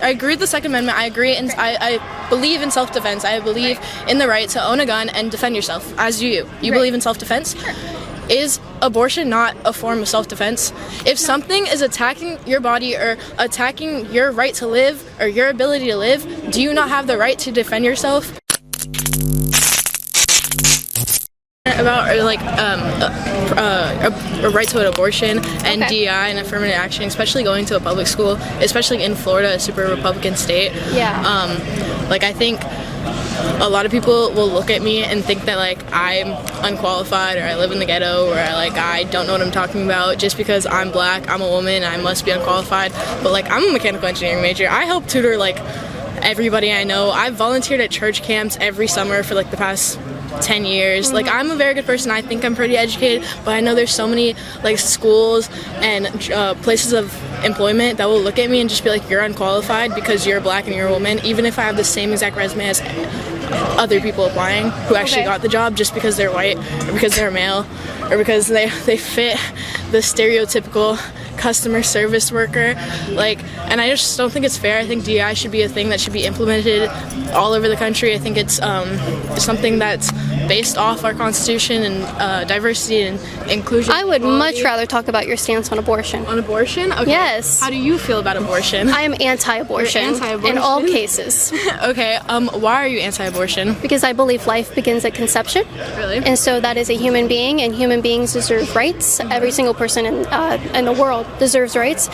I agree with the Second Amendment. I agree, and I believe in self-defense. I believe in the right to own a gun and defend yourself, as do you. You believe in self-defense? Is abortion not a form of self-defense? If something is attacking your body or attacking your right to live or your ability to live, do you not have the right to defend yourself? About a right to an abortion and DEI and affirmative action, especially going to a public school, especially in Florida, a super Republican state. I think a lot of people will look at me and think that I'm unqualified, or I live in the ghetto, or I don't know what I'm talking about just because I'm black, I'm a woman, I must be unqualified. But I'm a mechanical engineering major. I help tutor everybody I know. I've volunteered at church camps every summer for the past 10 years. I'm a very good person. I think I'm pretty educated, but I know there's so many schools and places of employment that will look at me and just be like, you're unqualified because you're black and you're a woman, even if I have the same exact resume as other people applying who actually got the job, just because they're white or because they're male or because they fit the stereotypical customer service worker. And I just don't think it's fair. I think DEI should be a thing that should be implemented all over the country. I think it's something that's based off our Constitution and diversity and inclusion. I would much rather talk about your stance on abortion. On abortion? Okay. Yes. How do you feel about abortion? I am anti-abortion. You're anti-abortion? In all cases. Okay. Why are you anti-abortion? Because I believe life begins at conception. Really? And so that is a human being, and human beings deserve rights. Every single person in the world deserves rights,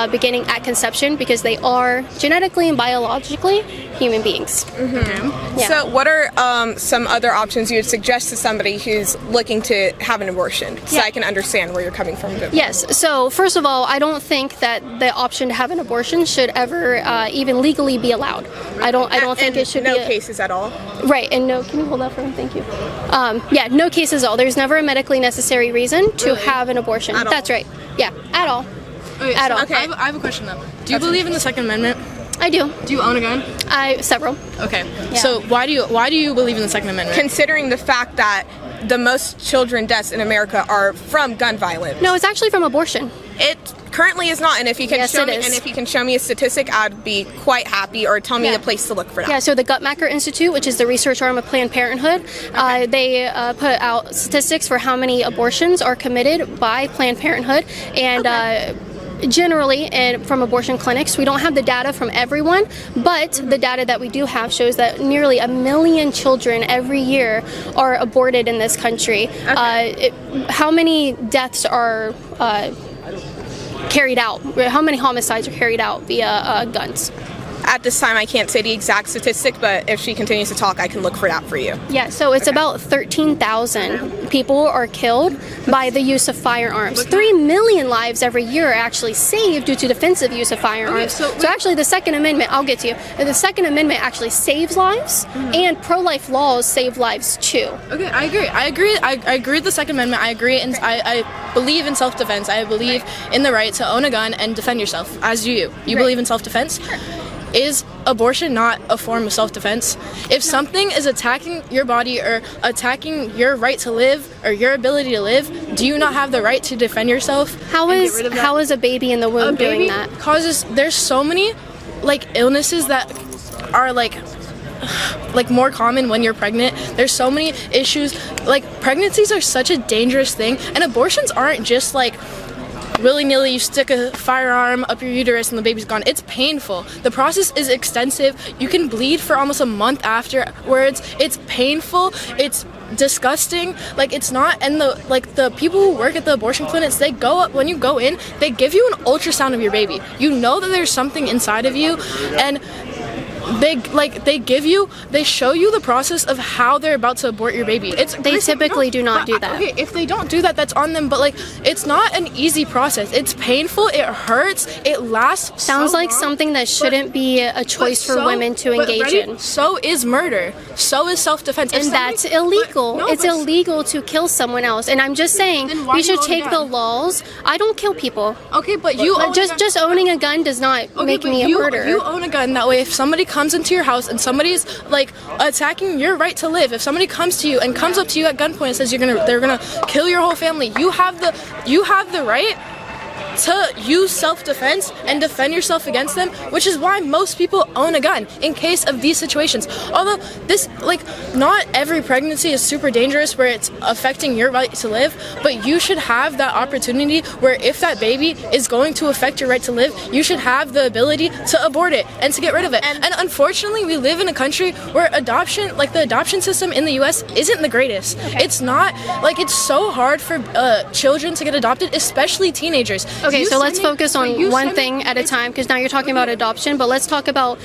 beginning at conception, because they are genetically and biologically human beings. Yeah. So what are some other options you would suggest to somebody who's looking to have an abortion, so I can understand where you're coming from? Yes. So first of all, I don't think that the option to have an abortion should ever even legally be allowed. I don't think it should be. No cases at all. Right. And no. Can you hold that for me? Thank you. Yeah. No cases at all. There's never a medically necessary reason to have an abortion. That's right. Yeah. At all. At all. Okay. I have a question though. Do you believe in the Second Amendment? I do. Do you own a gun? Several. Okay. Yeah. So why do you believe in the Second Amendment? Considering the fact that the most children deaths in America are from gun violence. No, it's actually from abortion. It currently is not, and if you can yes, show me, is. and if you can show me a statistic, I'd be quite happy. Or tell me the place to look for that. Yeah. So the Guttmacher Institute, which is the research arm of Planned Parenthood, they put out statistics for how many abortions are committed by Planned Parenthood, and. Generally, and from abortion clinics, we don't have the data from everyone, but the data that we do have shows that nearly 1 million children every year are aborted in this country. How many deaths are carried out? How many homicides are carried out via guns? At this time, I can't say the exact statistic, but if she continues to talk, I can look for that for you. Yeah, so it's about 13,000 people are killed by the use of firearms. 3 million lives every year are actually saved due to defensive use of firearms. So actually the Second Amendment, I'll get to you, the Second Amendment actually saves lives, and pro-life laws save lives too. Okay, I agree. I agree with the Second Amendment. I agree, and I believe in self-defense. I believe in the right to own a gun and defend yourself, as do you. You believe in self-defense? Is abortion not a form of self-defense? If something is attacking your body or attacking your right to live or your ability to live, do you not have the right to defend yourself? How is a baby in the womb doing that? There's so many illnesses that are more common when you're pregnant. There's so many issues. Pregnancies are such a dangerous thing, and abortions aren't just willy-nilly, you stick a firearm up your uterus and the baby's gone. It's painful. The process is extensive. You can bleed for almost a month afterwards. It's painful. It's disgusting. It's not. And the people who work at the abortion clinics, they go up, when you go in, they give you an ultrasound of your baby. You know that there's something inside of you, and they show you the process of how they're about to abort your baby. They typically do not do that. Okay, if they don't do that, that's on them, but it's not an easy process. It's painful, it hurts, it lasts Sounds so like long, something that shouldn't be a choice for women to engage in. So is murder. So is self-defense. And that's illegal. It's illegal to kill someone else. And I'm just saying, we should take the laws. I don't kill people. Okay, but you own just owning a gun does not make me a murderer. You own a gun, that way if somebody comes into your house and somebody's attacking your right to live, if somebody comes to you and comes up to you at gunpoint and says they're gonna kill your whole family, you have the right to use self-defense and defend yourself against them, which is why most people own a gun in case of these situations. Although this, like, not every pregnancy is super dangerous where it's affecting your right to live, but you should have that opportunity where if that baby is going to affect your right to live, you should have the ability to abort it and to get rid of it. And unfortunately, we live in a country where adoption, like the adoption system in the US, isn't the greatest. It's not, like, it's so hard for children to get adopted, especially teenagers. Okay, so let's focus on one thing at a time, because now you're talking about adoption, but let's talk about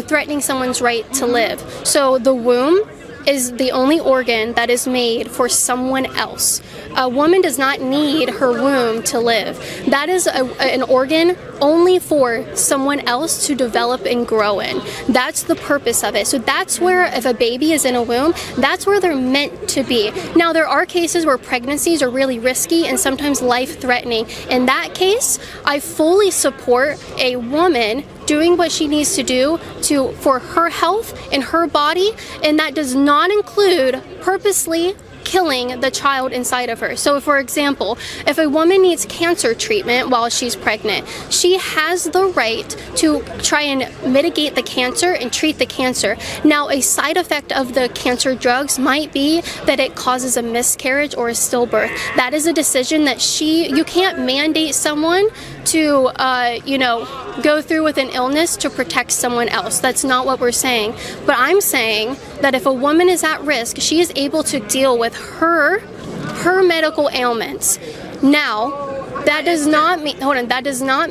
threatening someone's right to live. So the womb is the only organ that is made for someone else. A woman does not need her womb to live. That is an organ only for someone else to develop and grow in. That's the purpose of it. So that's where, if a baby is in a womb, that's where they're meant to be. Now, there are cases where pregnancies are really risky and sometimes life-threatening. In that case, I fully support a woman doing what she needs to do for her health and her body, and that does not include purposely killing the child inside of her. So for example, if a woman needs cancer treatment while she's pregnant, she has the right to try and mitigate the cancer and treat the cancer. Now, a side effect of the cancer drugs might be that it causes a miscarriage or a stillbirth. That is a decision that you can't mandate someone to go through with an illness to protect someone else. That's not what we're saying. But I'm saying that if a woman is at risk, she is able to deal with her medical ailments. Now, that does not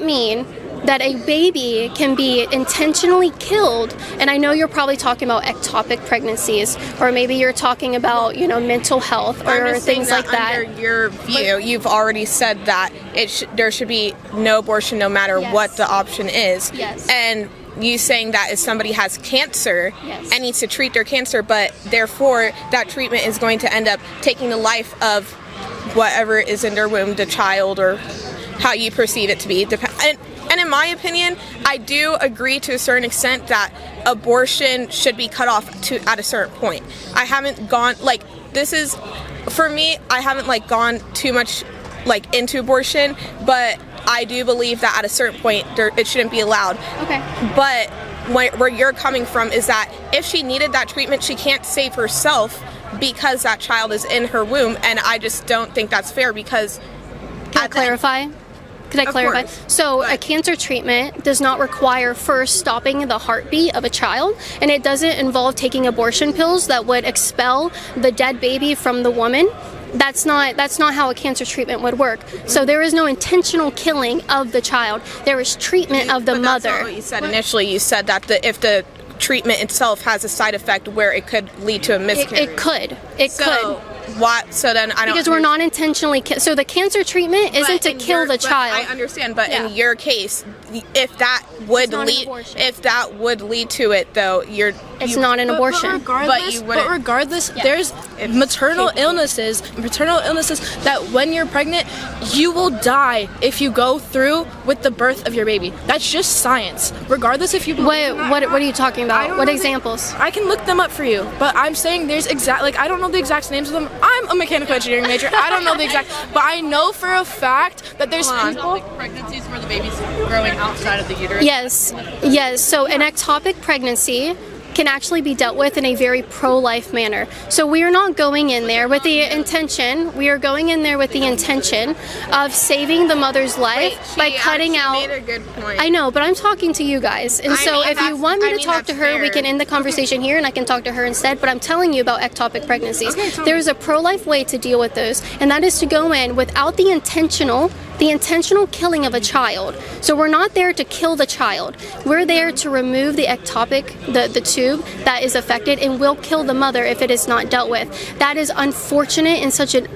mean that a baby can be intentionally killed. And I know you're probably talking about ectopic pregnancies, or maybe you're talking about, mental health or things like that. Under your view, you've already said that there should be no abortion no matter what the option is. Yes. And you saying that if somebody has cancer and needs to treat their cancer, but therefore that treatment is going to end up taking the life of whatever is in their womb, the child, or how you perceive it to be. And in my opinion, I do agree to a certain extent that abortion should be cut off at a certain point. I haven't gone, for me, I haven't gone too much into abortion, but I do believe that at a certain point it shouldn't be allowed. Okay. But where you're coming from is that if she needed that treatment, she can't save herself because that child is in her womb, and I just don't think that's fair because... Can I clarify? Could I clarify? Course. So a cancer treatment does not require first stopping the heartbeat of a child, and it doesn't involve taking abortion pills that would expel the dead baby from the woman. That's not how a cancer treatment would work. So there is no intentional killing of the child. There is treatment of the mother. That's not what you said initially. You said that if the treatment itself has a side effect where it could lead to a miscarriage. It could. What? So then I don't. Because we're not intentionally. So the cancer treatment isn't to kill the child. I understand, but in your case, if that would lead to it, though, it's not an abortion. But regardless, there's maternal illnesses and paternal illnesses that when you're pregnant, you will die if you go through with the birth of your baby. That's just science. Regardless if you believe what are you talking about? What examples? I can look them up for you, but I'm saying there's I don't know the exact names of them. I'm a mechanical engineering major. I don't know the exact, but I know for a fact that there's people. Pregnancies where the baby's growing outside of the uterus. Yes. So an ectopic pregnancy can actually be dealt with in a very pro-life manner. So we are not going in there with the intention. We are going in there with the intention of saving the mother's life by cutting out. Made a good point. I know, but I'm talking to you guys, and if you want me to talk to her, we can end the conversation here, and I can talk to her instead. But I'm telling you about ectopic pregnancies. There is a pro-life way to deal with those, and that is to go in without the intentional killing of a child. So we're not there to kill the child. We're there to remove the ectopic, the tube that is affected, and will kill the mother if it is not dealt with. That is unfortunate and such an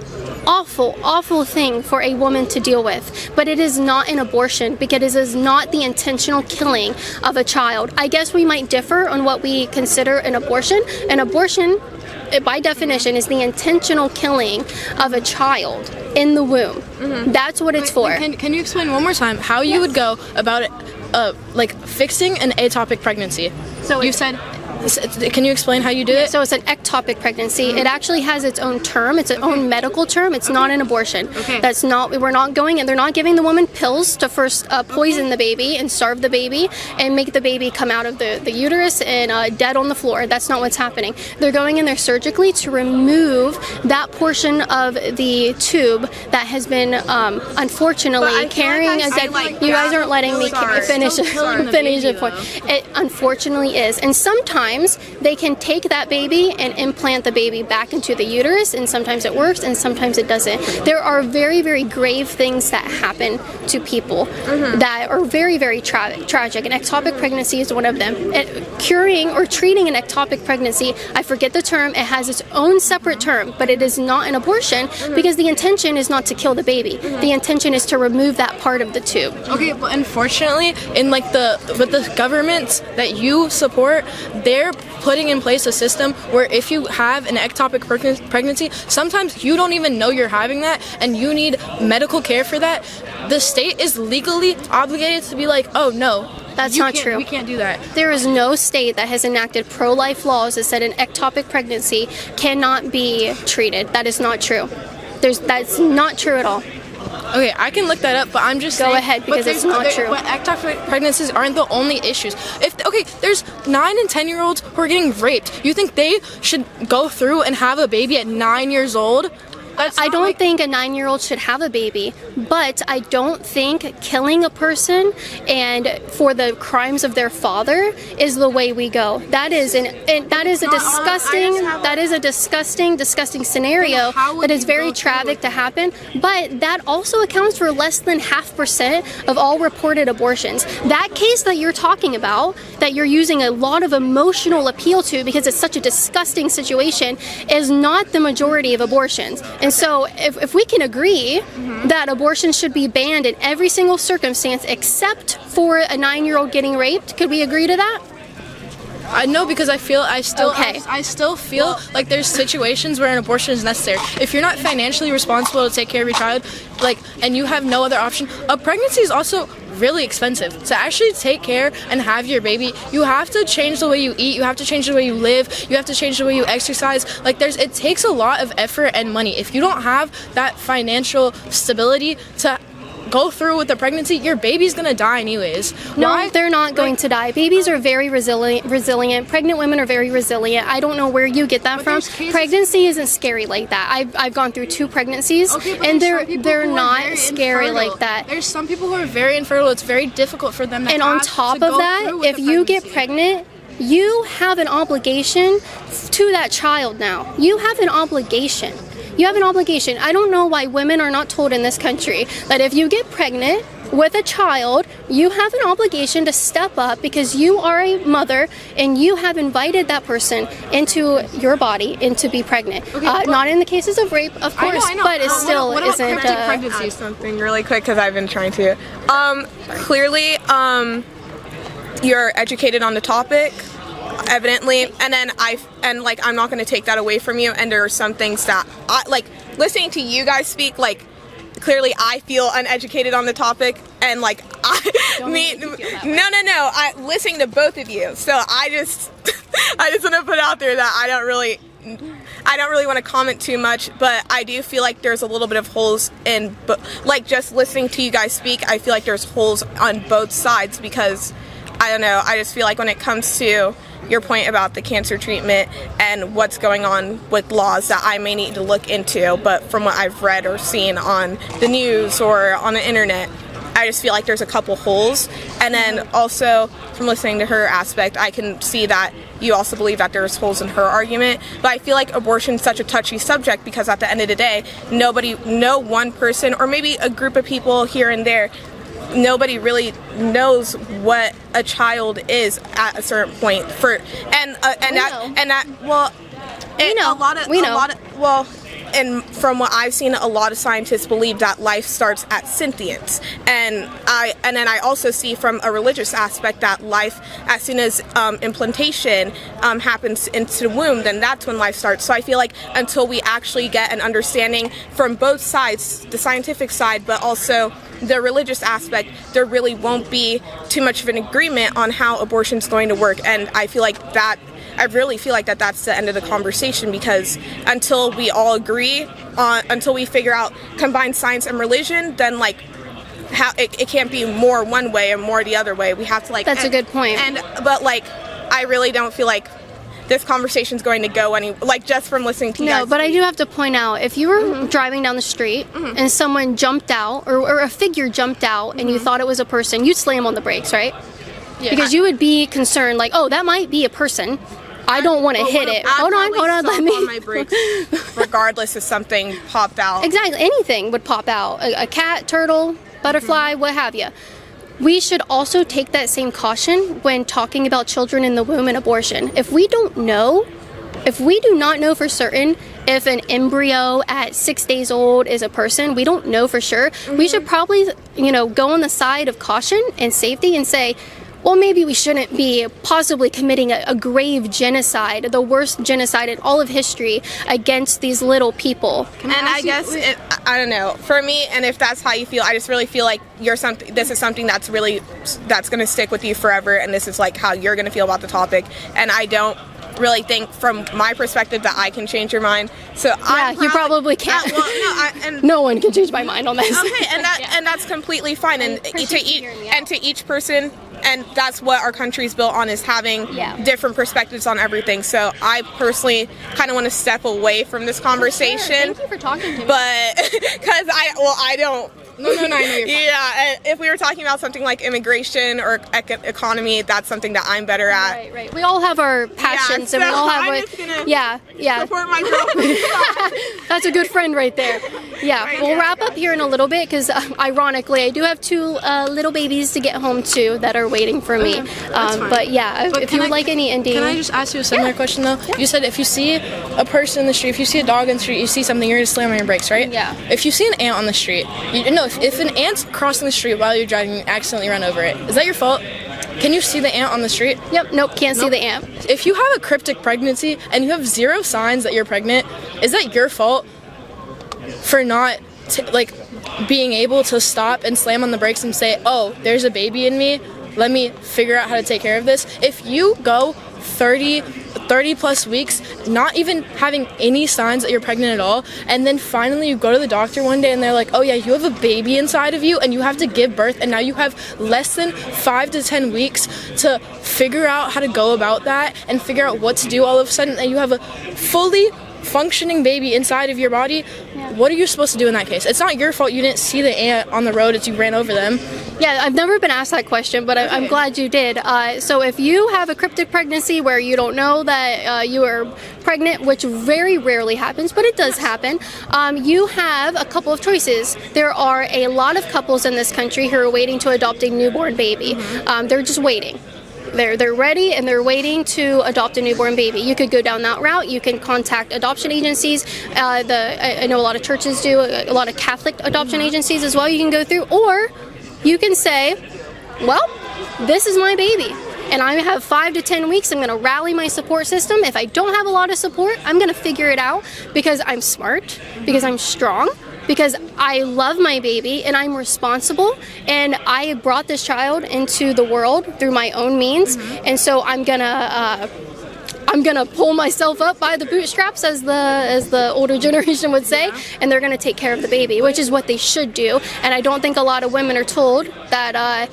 awful thing for a woman to deal with. But it is not an abortion because it is not the intentional killing of a child. I guess we might differ on what we consider an abortion. An abortion, by definition, is the intentional killing of a child in the womb. Mm-hmm. That's what it's for. Can you explain one more time how you would go about it, fixing an ectopic pregnancy? So you said Can you explain how you do it? So it's an ectopic pregnancy. It actually has its own term. It's its own medical term. It's not an abortion. That's not. We're not going, and they're not giving the woman pills to first poison the baby and starve the baby and make the baby come out of the uterus and dead on the floor. That's not what's happening. They're going in there surgically to remove that portion of the tube that has been unfortunately carrying a dead. You guys aren't letting me finish a point. It unfortunately is, and sometimes they can take that baby and implant the baby back into the uterus, and sometimes it works and sometimes it doesn't. There are very, very grave things that happen to people that are very, very tragic, and ectopic pregnancy is one of them. Curing or treating an ectopic pregnancy, I forget the term, it has its own separate term, but it is not an abortion because the intention is not to kill the baby. The intention is to remove that part of the tube. Okay, but unfortunately, in with the governments that you support, they're putting in place a system where if you have an ectopic pregnancy, sometimes you don't even know you're having that and you need medical care for that. The state is legally obligated to be like, oh no, that's not true. We can't do that. There is no state that has enacted pro-life laws that said an ectopic pregnancy cannot be treated. That is not true. That's not true at all. Okay, I can look that up, but I'm just saying. Go ahead, because it's not true. But ectopic pregnancies aren't the only issues. There's 9 and 10-year-olds who are getting raped. You think they should go through and have a baby at 9 years old? I don't think a 9-year-old should have a baby, but I don't think killing a person and for the crimes of their father is the way we go. That is a disgusting scenario that is very tragic to happen. But that also accounts for less than 0.5% of all reported abortions. That case that you're talking about, that you're using a lot of emotional appeal to because it's such a disgusting situation, is not the majority of abortions. And so if we can agree that abortion should be banned in every single circumstance except for a 9-year-old getting raped, could we agree to that? No, because I still feel like there's situations where an abortion is necessary. If you're not financially responsible to take care of your child, and you have no other option, a pregnancy is also really expensive. To actually take care and have your baby, you have to change the way you eat, you have to change the way you live, you have to change the way you exercise. It takes a lot of effort and money. If you don't have that financial stability to go through with the pregnancy, your baby's gonna die anyways. No, they're not going to die. Babies are very resilient. Pregnant women are very resilient. I don't know where you get that from. Pregnancy isn't scary like that. I've gone through 2 pregnancies, and they're not scary like that. There's some people who are very infertile. It's very difficult for them to And on top of that, if you get pregnant, you have an obligation to that child now. You have an obligation. You have an obligation. I don't know why women are not told in this country that if you get pregnant with a child, you have an obligation to step up because you are a mother and you have invited that person into your body and to be pregnant. Not in the cases of rape, of course, I know. But it still isn't. Pregnancy something really quick because I've been trying to. Clearly, you're educated on the topic. Evidently, and then I'm not going to take that away from you, and there are some things that listening to you guys speak, clearly I feel uneducated on the topic, and listening to both of you, so I just want to put out there that I don't really want to comment too much, but I do feel like there's a little bit of holes in, just listening to you guys speak, I feel like there's holes on both sides because, I don't know, I just feel like when it comes to your point about the cancer treatment and what's going on with laws that I may need to look into, but from what I've read or seen on the news or on the internet, I just feel like there's a couple holes. And then also from listening to her aspect, I can see that you also believe that there's holes in her argument. But I feel like abortion is such a touchy subject because at the end of the day, no one person or maybe a group of people here and there, nobody really knows what a child is at a certain point. And from what I've seen, a lot of scientists believe that life starts at sentience, and then I also see from a religious aspect that life, as soon as implantation happens into the womb, then that's when life starts. So I feel like until we actually get an understanding from both sides, the scientific side, but also the religious aspect, there really won't be too much of an agreement on how abortion is going to work. And I feel like I really feel like that's the end of the conversation, because until we all agree on, until we figure out combine science and religion, then like how it can't be more one way and more the other way. We have to like. That's a good point. But like, I really don't feel like this conversation's going to go any, like, just from listening to you guys. No, but I do have to point out, if you were driving down the street and someone jumped out, or a figure jumped out, and you thought it was a person, you'd slam on the brakes, right? Yeah. Because you would be concerned, like, oh, that might be a person. I don't want to hit it. Hold on, let me. On my brakes, regardless if something popped out. Exactly, anything would pop out. A cat, turtle, butterfly, what have you. We should also take that same caution when talking about children in the womb and abortion. If we do not know for certain if an embryo at 6 days old is a person, we don't know for sure, we should probably, go on the side of caution and safety and say, well, maybe we shouldn't be possibly committing a grave genocide, the worst genocide in all of history against these little people. I guess, I don't know, for me, and if that's how you feel, I just really feel like this is something that's going to stick with you forever, and this is like how you're going to feel about the topic, and I don't really think from my perspective that I can change your mind. So yeah, you probably can't. No one can change my mind on this. Okay, and that's completely fine, and to each person. And that's what our country's built on, is having different perspectives on everything. So I personally kind of want to step away from this conversation. Sure. Thank you for talking to me. But because I don't. No, I know you're fine. Yeah, if we were talking about something like immigration or economy, that's something that I'm better at. Right. We all have our passions, and we all have I'm just gonna support my girl. That's a good friend right there. Yeah, we'll wrap up here in a little bit, because ironically, I do have 2 little babies to get home to that are waiting for me. But yeah, if you would like any ending. Can I just ask you a similar question though? Yeah. You said if you see a person in the street, if you see a dog in the street, you see something, you're gonna slam on your brakes, right? Yeah. If you see an ant on the street, if an ant's crossing the street while you're driving, you accidentally run over it, is that your fault? Can you see the ant on the street? Yep, nope, can't see the ant. If you have a cryptic pregnancy and you have 0 signs that you're pregnant, is that your fault for not being able to stop and slam on the brakes and say, oh, there's a baby in me, let me figure out how to take care of this? If you go 30 plus weeks not even having any signs that you're pregnant at all, and then finally you go to the doctor one day and they're like, oh yeah, you have a baby inside of you and you have to give birth, and now you have less than 5 to 10 weeks to figure out how to go about that and figure out what to do, all of a sudden, and you have a fully functioning baby inside of your body, what are you supposed to do in that case? It's not your fault you didn't see the ant on the road as you ran over them. Yeah, I've never been asked that question, but I'm glad you did. So if you have a cryptic pregnancy where you don't know that you are pregnant, which very rarely happens, but it does happen, you have a couple of choices. There are a lot of couples in this country who are waiting to adopt a newborn baby. They're just waiting. They're ready and they're waiting to adopt a newborn baby. You could go down that route. You can contact adoption agencies. I know a lot of churches do, a lot of Catholic adoption agencies as well you can go through. Or you can say, well, this is my baby, and I have 5 to 10 weeks. I'm going to rally my support system. If I don't have a lot of support, I'm going to figure it out, because I'm smart, because I'm strong, because I love my baby and I'm responsible, and I brought this child into the world through my own means, and so I'm gonna pull myself up by the bootstraps, as the older generation would say, and they're gonna take care of the baby, which is what they should do. And I don't think a lot of women are told that.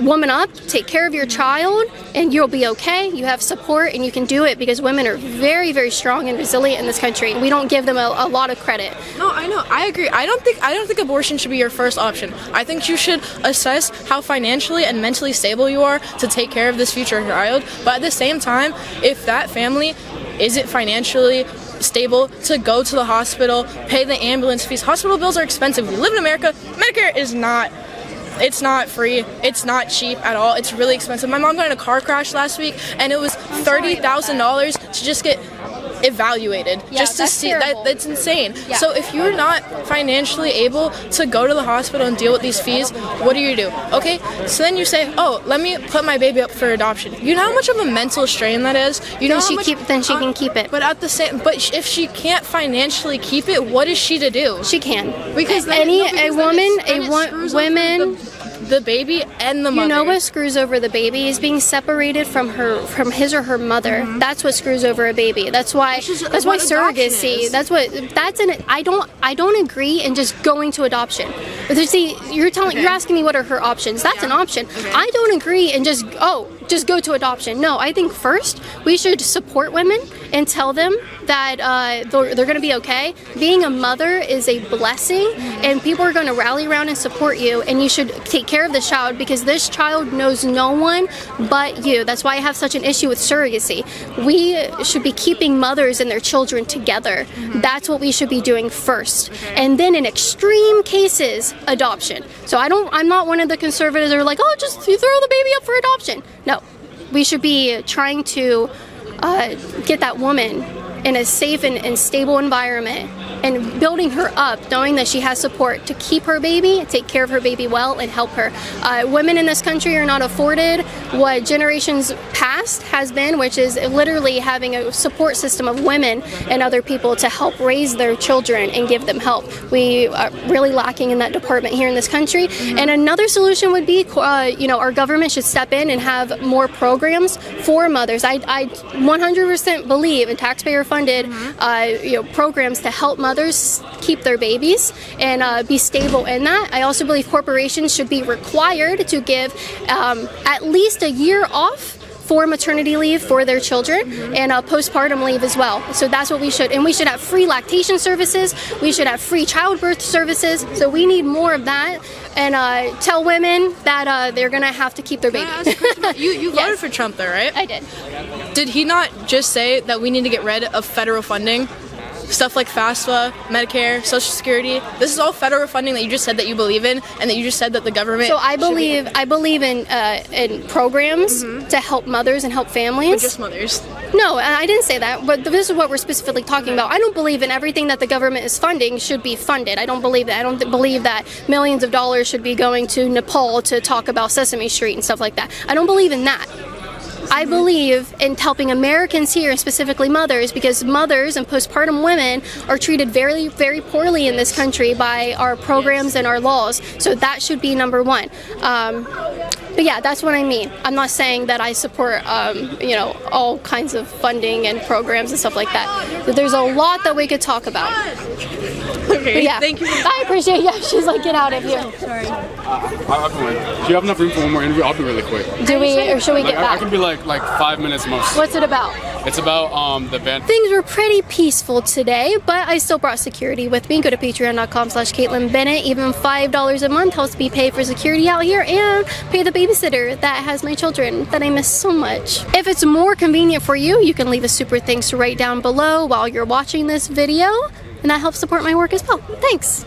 Woman up, take care of your child, and you'll be okay. You have support, and you can do it, because women are very, very strong and resilient in this country. We don't give them a lot of credit. No, I know. I agree. I don't think abortion should be your first option. I think you should assess how financially and mentally stable you are to take care of this future child. But at the same time, if that family isn't financially stable to go to the hospital, pay the ambulance fees, hospital bills are expensive. We live in America. Medicare is not. It's not free. It's not cheap at all. It's really expensive. My mom got in a car crash last week, and it was $30,000 to just get evaluated, just to see that. That's insane. So if you're not financially able to go to the hospital and deal with these fees, what do? Okay, so then you say, oh, let me put my baby up for adoption. You know how much of a mental strain that is? You know then she can keep it. But if she can't financially keep it, what is she to do? She can, because women The baby and the mother. You know what screws over the baby is being separated from his or her mother. That's what screws over a baby. That's why surrogacy. I don't agree in just going to adoption. See, you're asking me what are her options. That's an option. Okay. I don't agree in just go to adoption. No, I think first we should support women and tell them that they're going to be okay. Being a mother is a blessing, and people are going to rally around and support you, and you should take care of this child because this child knows no one but you. That's why I have such an issue with surrogacy. We should be keeping mothers and their children together. That's what we should be doing first. And then in extreme cases, adoption. So I'm not one of the conservatives that are like, oh, just you throw the baby up for adoption. No, we should be trying to get that woman in a safe and stable environment and building her up, knowing that she has support to keep her baby, take care of her baby well, and help her. Women in this country are not afforded what generations past has been, which is literally having a support system of women and other people to help raise their children and give them help. We are really lacking in that department here in this country. And another solution would be, our government should step in and have more programs for mothers. I 100% believe in taxpayer-funded programs to help mothers keep their babies and be stable in that. I also believe corporations should be required to give at least a year off for maternity leave for their children and postpartum leave as well. So that's what we should. And we should have free lactation services. We should have free childbirth services. So we need more of that. And tell women that they're going to have to keep their baby. You voted for Trump though, right? I did. Did he not just say that we need to get rid of federal funding? Stuff like FAFSA, Medicare, Social Security. This is all federal funding that you just said that you believe in, and that you just said that the government. So I believe in programs to help mothers and help families. But just mothers. No, I didn't say that. But this is what we're specifically talking about. I don't believe in everything that the government is funding should be funded. I don't believe that. I don't believe that millions of dollars should be going to Nepal to talk about Sesame Street and stuff like that. I don't believe in that. I believe in helping Americans here, specifically mothers, because mothers and postpartum women are treated very, very poorly in this country by our programs and our laws. So that should be number one. But yeah, that's what I mean. I'm not saying that I support, all kinds of funding and programs and stuff like that. But there's a lot that we could talk about. Okay, yeah. Thank you. I appreciate it. Yeah, she's like, get out of here. Sorry. Do you have enough room for one more interview? I'll be really quick. Do we, or should we get back? I can be like 5 minutes most. What's it about? It's about the band. Things were pretty peaceful today, but I still brought security with me. Go to patreon.com/Kaitlin Bennett. Even $5 a month helps me pay for security out here and pay the babysitter that has my children that I miss so much. If it's more convenient for you, you can leave a super thanks right down below while you're watching this video, and that helps support my work as well. Thanks.